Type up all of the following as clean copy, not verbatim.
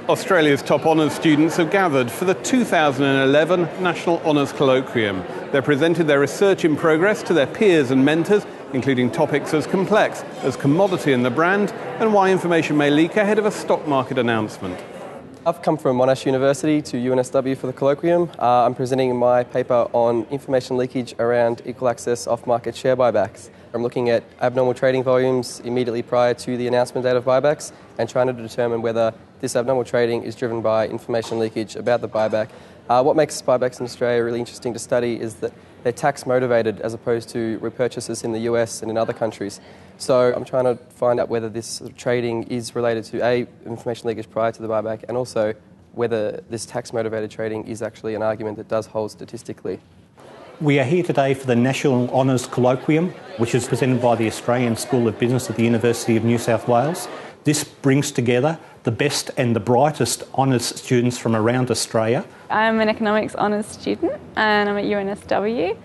Australia's top honours students have gathered for the 2011 National Honours Colloquium. They've presented their research in progress to their peers and mentors, including topics as complex as commodity and the brand, and why information may leak ahead of a stock market announcement. I've come from Monash University to UNSW for the colloquium. I'm presenting my paper on information leakage around equal access off-market share buybacks. I'm looking at abnormal trading volumes immediately prior to the announcement date of buybacks and trying to determine whether this abnormal trading is driven by information leakage about the buyback. What makes buybacks in Australia really interesting to study is that they're tax motivated as opposed to repurchases in the US and in other countries. So I'm trying to find out whether this trading is related to information leakage prior to the buyback, and also whether this tax motivated trading is actually an argument that does hold statistically. We are here today for the National Honours Colloquium, which is presented by the Australian School of Business at the University of New South Wales. This brings together the best and the brightest honours students from around Australia. I'm an economics honours student and I'm at UNSW.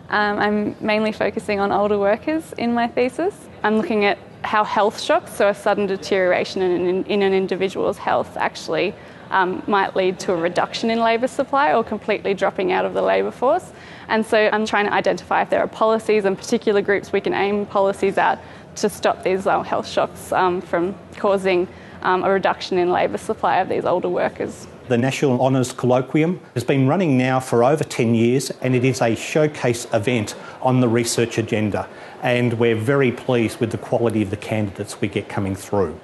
I'm mainly focusing on older workers in my thesis. I'm looking at how health shocks, so a sudden deterioration in an individual's health, actually might lead to a reduction in labour supply or completely dropping out of the labour force. And so I'm trying to identify if there are policies and particular groups we can aim policies at to stop these health shocks from causing a reduction in labour supply of these older workers. The National Honours Colloquium has been running now for over 10 years, and it is a showcase event on the research agenda, and we're very pleased with the quality of the candidates we get coming through.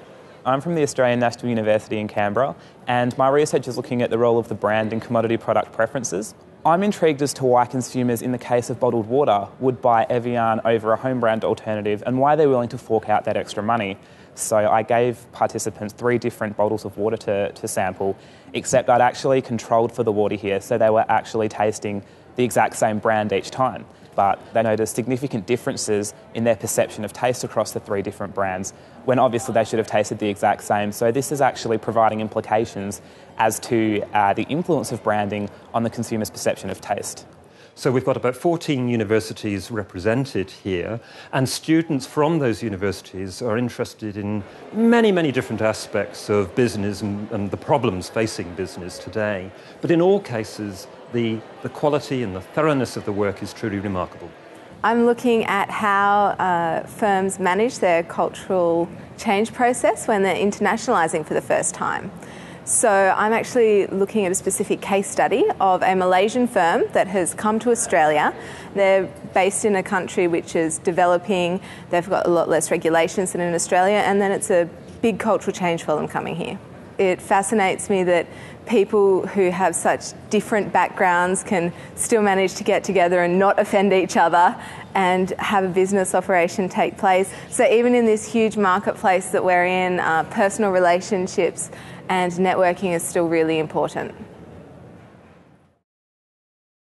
I'm from the Australian National University in Canberra, and my research is looking at the role of the brand in commodity product preferences. I'm intrigued as to why consumers, in the case of bottled water, would buy Evian over a home brand alternative and why they're willing to fork out that extra money. So I gave participants 3 different bottles of water to sample, except I'd actually controlled for the water here, so they were actually tasting the exact same brand each time. But they noticed significant differences in their perception of taste across the 3 different brands, when obviously they should have tasted the exact same. So this is actually providing implications as to the influence of branding on the consumer's perception of taste. So we've got about 14 universities represented here, and students from those universities are interested in many, many different aspects of business and the problems facing business today. But in all cases, the quality and the thoroughness of the work is truly remarkable. I'm looking at how firms manage their cultural change process when they're internationalising for the first time. So I'm actually looking at a specific case study of a Malaysian firm that has come to Australia. They're based in a country which is developing, they've got a lot less regulations than in Australia, and then it's a big cultural change for them coming here. It fascinates me that people who have such different backgrounds can still manage to get together and not offend each other and have a business operation take place. So even in this huge marketplace that we're in, personal relationships and networking is still really important.